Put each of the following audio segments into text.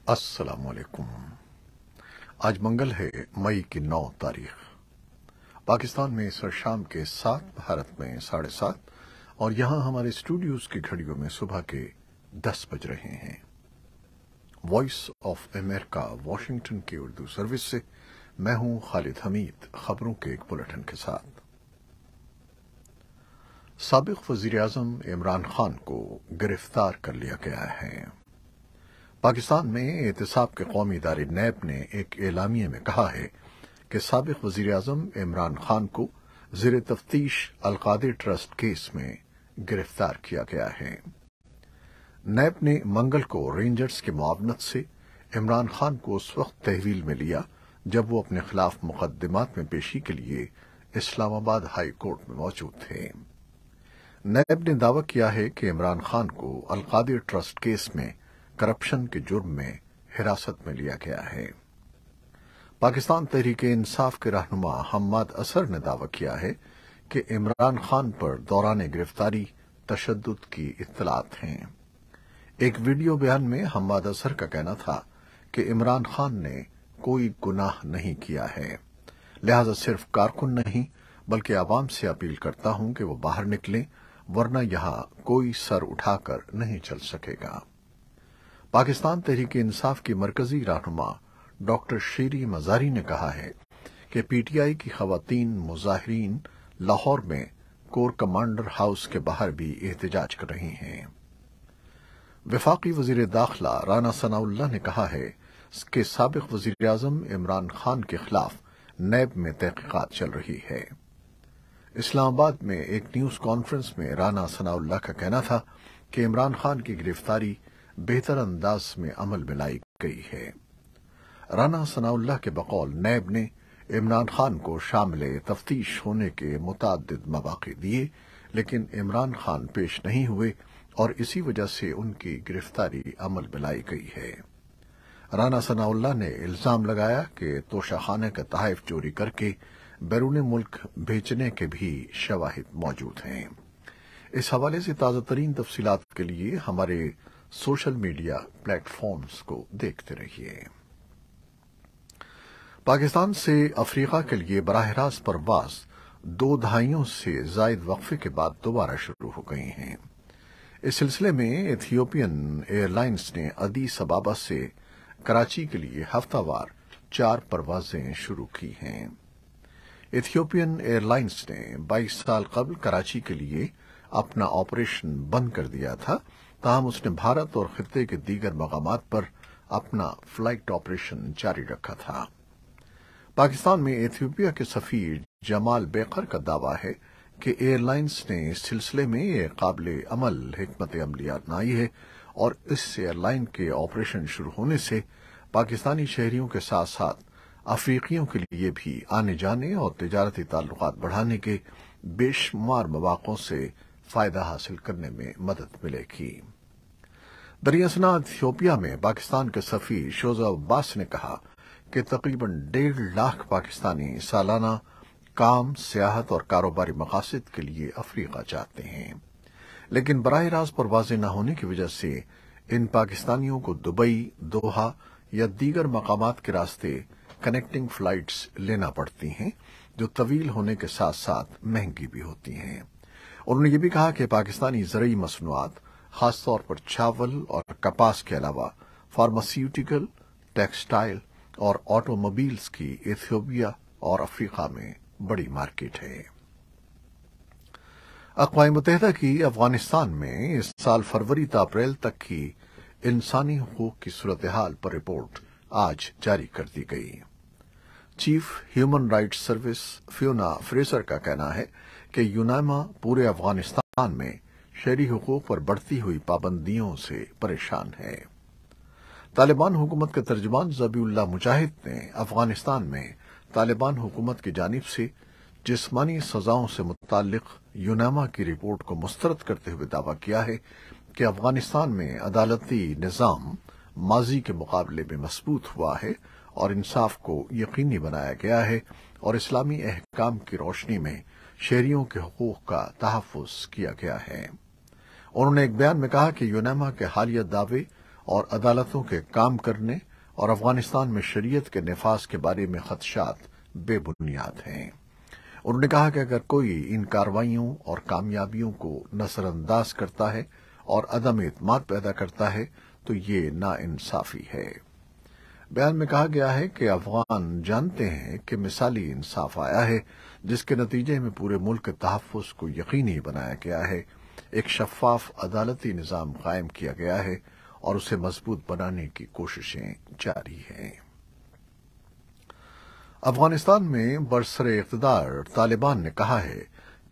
السلام علیکم۔ آج منگل ہے، مئی کی 9 تاریخ۔ پاکستان میں اس وقت شام کے 7، بھارت میں 7:30، اور یہاں ہمارے اسٹوڈیوز کی گھڑیوں میں صبح کے 10 بج رہے ہیں۔ وائس آف امریکہ واشنگٹن کی اردو سروس سے میں ہوں خالد حمید، خبروں کے ایک بلٹن کے ساتھ۔ سابق وزیر اعظم عمران خان کو گرفتار کر لیا گیا ہے۔ پاکستان میں احتساب کے قومی ادارے نیب نے ایک اعلامیے میں کہا ہے کہ سابق وزیر اعظم عمران خان کو زیر تفتیش القادری ٹرسٹ کیس میں گرفتار کیا گیا ہے۔ نیب نے منگل کو رینجرز کی معاونت سے عمران خان کو اس وقت تحویل میں لیا جب وہ اپنے خلاف مقدمات میں پیشی کے لیے اسلام آباد ہائی کورٹ میں موجود تھے۔ نیب نے دعویٰ کیا ہے کہ عمران خان کو القادری ٹرسٹ کیس میں کرپشن کے جرم میں حراست میں لیا گیا ہے۔ پاکستان تحریک انصاف کے رہنما حماد اظہر نے دعویٰ کیا ہے کہ عمران خان پر دوران گرفتاری تشدد کی اطلاعات ہیں۔ ایک ویڈیو بیان میں حماد اظہر کا کہنا تھا کہ عمران خان نے کوئی گناہ نہیں کیا ہے، لہذا صرف کارکن نہیں بلکہ عوام سے اپیل کرتا ہوں کہ وہ باہر نکلیں، ورنہ یہاں کوئی سر اٹھا کر نہیں چل سکے گا۔ پاکستان تحریک انصاف کی مرکزی رہنما ڈاکٹر شیری مزاری نے کہا ہے کہ پی ٹی آئی کی خواتین مظاہرین لاہور میں کور کمانڈر ہاؤس کے باہر بھی احتجاج کر رہی ہیں۔ وفاقی وزیر داخلہ رانا ثناء اللہ نے کہا ہے کہ سابق وزیر اعظم عمران خان کے خلاف نیب میں تحقیقات چل رہی ہے۔ اسلام آباد میں ایک نیوز کانفرنس میں رانا ثناء اللہ کا کہنا تھا کہ عمران خان کی گرفتاری بہتر انداز میں عمل میں لائی گئی ہے۔ رانا ثناء اللہ کے بقول نیب نے عمران خان کو شامل تفتیش ہونے کے متعدد مواقع دیے، لیکن عمران خان پیش نہیں ہوئے اور اسی وجہ سے ان کی گرفتاری عمل میں لائی گئی ہے۔ رانا ثناء اللہ نے الزام لگایا کہ توشہ خانے کا تحائف چوری کر کے بیرون ملک بھیجنے کے بھی شواہد موجود ہیں۔ اس حوالے سے تازہ ترین تفصیلات کے لیے ہمارے سوشل میڈیا پلیٹ فارمز کو دیکھتے رہیے۔ پاکستان سے افریقہ کے لیے براہ راست پرواز 2 دہائیوں سے زائد وقفے کے بعد دوبارہ شروع ہو گئی ہیں۔ اس سلسلے میں ایتھیوپین ایئر لائنز نے ادیس ابابا سے کراچی کے لیے ہفتہ وار 4 پروازیں شروع کی ہیں۔ ایتھیوپین ایئر لائنز نے 22 سال قبل کراچی کے لیے اپنا آپریشن بند کر دیا تھا، تاہم اس نے بھارت اور خطے کے دیگر مقامات پر اپنا فلائٹ آپریشن جاری رکھا تھا۔ پاکستان میں ایتھیوپیا کے سفیر جمال بیکر کا دعویٰ ہے کہ ایئر لائنز نے اس سلسلے میں ایک قابل عمل حکمت عملی اپنائی ہے اور اس ایئر لائن کے آپریشن شروع ہونے سے پاکستانی شہریوں کے ساتھ ساتھ افریقیوں کے لیے بھی آنے جانے اور تجارتی تعلقات بڑھانے کے بے شمار مواقعوں سے فائدہ حاصل کرنے میں مدد ملے گی۔ دریا اثنا ایتھیوپیا میں پاکستان کے سفیر شوزا عباس نے کہا کہ تقریباً 1.5 لاکھ پاکستانی سالانہ کام، سیاحت اور کاروباری مقاصد کے لیے افریقہ جاتے ہیں، لیکن براہ راست پروازیں نہ ہونے کی وجہ سے ان پاکستانیوں کو دبئی، دوحہ یا دیگر مقامات کے راستے کنیکٹنگ فلائٹس لینا پڑتی ہیں، جو طویل ہونے کے ساتھ ساتھ مہنگی بھی ہوتی ہیں۔ انہوں نے یہ بھی کہا کہ پاکستانی زرعی مصنوعات، خاص طور پر چاول اور کپاس کے علاوہ فارماسیوٹیکل، ٹیکسٹائل اور آٹو موبائلز کی ایتھیوپیا اور افریقہ میں بڑی مارکیٹ ہے۔ اقوام متحدہ کی افغانستان میں اس سال فروری تا اپریل تک کی انسانی حقوق کی صورتحال پر رپورٹ آج جاری کر دی گئی۔ Chief human rights service Fiona Fraser کا کہنا ہے کہ یونیما پورے افغانستان میں شہری حقوق پر بڑھتی ہوئی پابندیوں سے پریشان ہے۔ طالبان حکومت کے ترجمان ذبیح اللہ مجاہد نے افغانستان میں طالبان حکومت کی جانب سے جسمانی سزاؤں سے متعلق یونیما کی رپورٹ کو مسترد کرتے ہوئے دعویٰ کیا ہے کہ افغانستان میں عدالتی نظام ماضی کے مقابلے میں مضبوط ہوا ہے اور انصاف کو یقینی بنایا گیا ہے اور اسلامی احکام کی روشنی میں شہریوں کے حقوق کا تحفظ کیا گیا ہے۔ انہوں نے ایک بیان میں کہا کہ یونیما کے حالیہ دعوے اور عدالتوں کے کام کرنے اور افغانستان میں شریعت کے نفاذ کے بارے میں خدشات بے بنیاد ہیں۔ انہوں نے کہا کہ اگر کوئی ان کارروائیوں اور کامیابیوں کو نظر انداز کرتا ہے اور عدم اعتماد پیدا کرتا ہے تو یہ ناانصافی ہے۔ بیان میں کہا گیا ہے کہ افغان جانتے ہیں کہ مثالی انصاف آیا ہے جس کے نتیجے میں پورے ملک کے تحفظ کو یقینی بنایا گیا ہے، ایک شفاف عدالتی نظام قائم کیا گیا ہے اور اسے مضبوط بنانے کی کوششیں جاری ہیں۔ افغانستان میں برسر اقتدار طالبان نے کہا ہے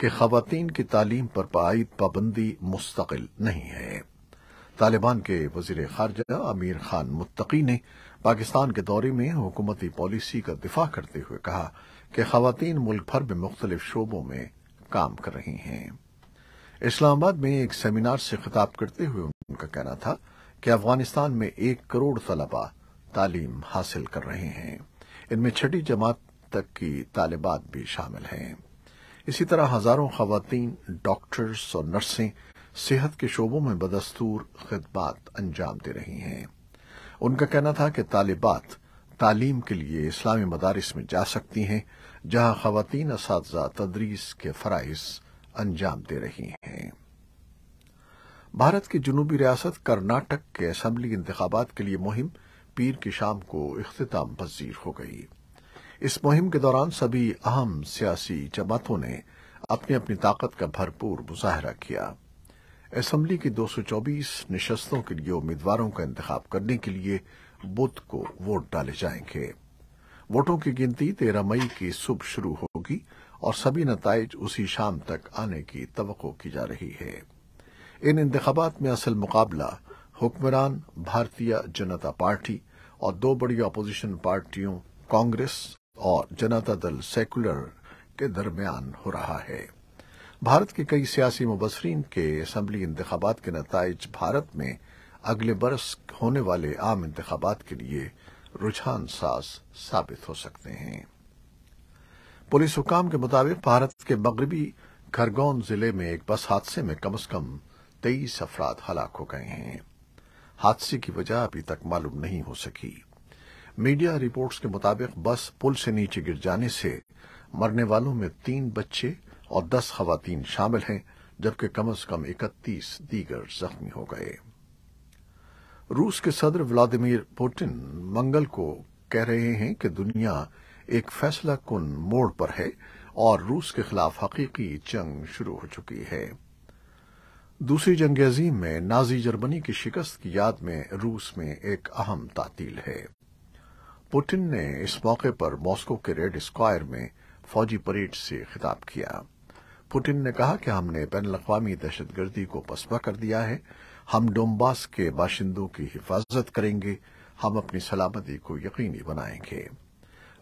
کہ خواتین کی تعلیم پر عائد پابندی مستقل نہیں ہے۔ طالبان کے وزیر خارجہ امیر خان متقی نے پاکستان کے دورے میں حکومتی پالیسی کا دفاع کرتے ہوئے کہا کہ خواتین ملک بھر میں مختلف شعبوں میں کام کر رہی ہیں۔ اسلام آباد میں ایک سیمینار سے خطاب کرتے ہوئے ان کا کہنا تھا کہ افغانستان میں 1 کروڑ طلباء تعلیم حاصل کر رہے ہیں، ان میں 6ٹھی جماعت تک کی طالبات بھی شامل ہیں۔ اسی طرح ہزاروں خواتین ڈاکٹرز اور نرسیں صحت کے شعبوں میں بدستور خدمات انجام دے رہی ہیں۔ ان کا کہنا تھا کہ طالبات تعلیم کے لیے اسلامی مدارس میں جا سکتی ہیں جہاں خواتین اساتذہ تدریس کے فرائض انجام دے رہی ہیں۔ بھارت کی جنوبی ریاست کرناٹک کے اسمبلی انتخابات کے لیے مہم پیر کی شام کو اختتام پذیر ہو گئی۔ اس مہم کے دوران سبھی اہم سیاسی جماعتوں نے اپنی اپنی طاقت کا بھرپور مظاہرہ کیا۔ اسمبلی کی 224 نشستوں کے لیے امیدواروں کا انتخاب کرنے کے لیے بدھ کو ووٹ ڈالے جائیں گے۔ ووٹوں کی گنتی 13 مئی کی صبح شروع ہوگی اور سبھی نتائج اسی شام تک آنے کی توقع کی جا رہی ہے۔ ان انتخابات میں اصل مقابلہ حکمران بھارتیہ جنتا پارٹی اور 2 بڑی اپوزیشن پارٹیوں کانگریس اور جنتا دل سیکولر کے درمیان ہو رہا ہے۔ بھارت کے کئی سیاسی مبصرین کے اسمبلی انتخابات کے نتائج بھارت میں اگلے برس ہونے والے عام انتخابات کے لیے رجحان ساز ثابت ہو سکتے ہیں۔ پولیس حکام کے مطابق بھارت کے مغربی کھرگون ضلع میں ایک بس حادثے میں کم از کم 23 افراد ہلاک ہو گئے ہیں۔ حادثے کی وجہ ابھی تک معلوم نہیں ہو سکی۔ میڈیا رپورٹس کے مطابق بس پل سے نیچے گر جانے سے مرنے والوں میں 3 بچے اور 10 خواتین شامل ہیں، جبکہ کم از کم 31 دیگر زخمی ہو گئے۔ روس کے صدر ولادیمیر پوٹن منگل کو کہہ رہے ہیں کہ دنیا ایک فیصلہ کن موڑ پر ہے اور روس کے خلاف حقیقی جنگ شروع ہو چکی ہے۔ دوسری جنگ عظیم میں نازی جرمنی کی شکست کی یاد میں روس میں ایک اہم تعطیل ہے۔ پوٹن نے اس موقع پر ماسکو کے ریڈ اسکوائر میں فوجی پریڈ سے خطاب کیا۔ پوٹن نے کہا کہ ہم نے بین الاقوامی دہشت گردی کو پسپا کر دیا ہے، ہم ڈونباس کے باشندوں کی حفاظت کریں گے، ہم اپنی سلامتی کو یقینی بنائیں گے۔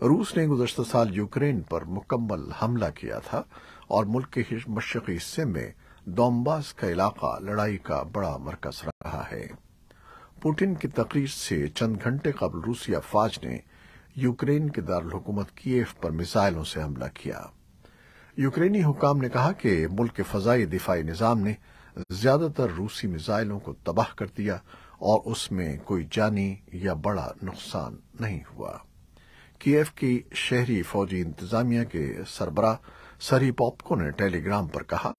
روس نے گزشتہ سال یوکرین پر مکمل حملہ کیا تھا اور ملک کے مشرقی حصے میں ڈونباس کا علاقہ لڑائی کا بڑا مرکز رہا ہے۔ پوٹن کی تقریر سے چند گھنٹے قبل روسی افواج نے یوکرین کے دارالحکومت کیف پر میزائلوں سے حملہ کیا۔ یوکرینی حکام نے کہا کہ ملک کے فضائی دفاعی نظام نے زیادہ تر روسی میزائلوں کو تباہ کر دیا اور اس میں کوئی جانی یا بڑا نقصان نہیں ہوا۔ کیف کی شہری فوجی انتظامیہ کے سربراہ سری پاپکو نے ٹیلی گرام پر کہا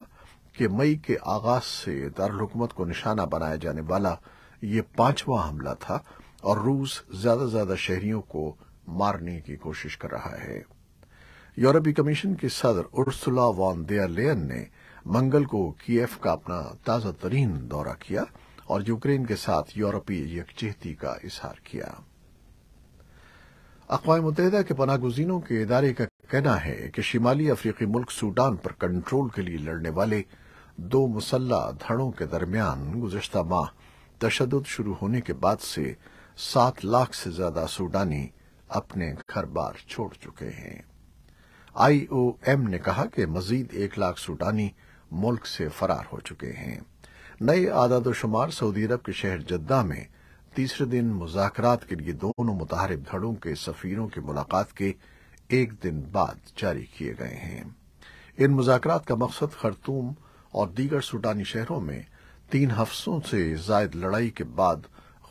کہ مئی کے آغاز سے دارالحکومت کو نشانہ بنایا جانے والا یہ 5واں حملہ تھا اور روس زیادہ شہریوں کو مارنے کی کوشش کر رہا ہے۔ یورپی کمیشن کی صدر ارسولا وان دیر لیئن نے منگل کو کیف کا اپنا تازہ ترین دورہ کیا اور یوکرین کے ساتھ یورپی یکجہتی کا اظہار کیا۔ اقوام متحدہ کے پناہ گزینوں کے ادارے کا کہنا ہے کہ شمالی افریقی ملک سوڈان پر کنٹرول کے لیے لڑنے والے 2 مسلح دھڑوں کے درمیان گزشتہ ماہ تشدد شروع ہونے کے بعد سے 7 لاکھ سے زیادہ سوڈانی اپنے گھر بار چھوڑ چکے ہیں۔ IOM نے کہا کہ مزید 1 لاکھ سوڈانی ملک سے فرار ہو چکے ہیں۔ نئے اعداد و شمار سعودی عرب کے شہر جدہ میں تیسرے دن مذاکرات کے لیے دونوں متحارب دھڑوں کے سفیروں کی ملاقات کے 1 دن بعد جاری کیے گئے ہیں۔ ان مذاکرات کا مقصد خرطوم اور دیگر سوڈانی شہروں میں 3 ہفتوں سے زائد لڑائی کے بعد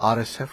RSF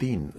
3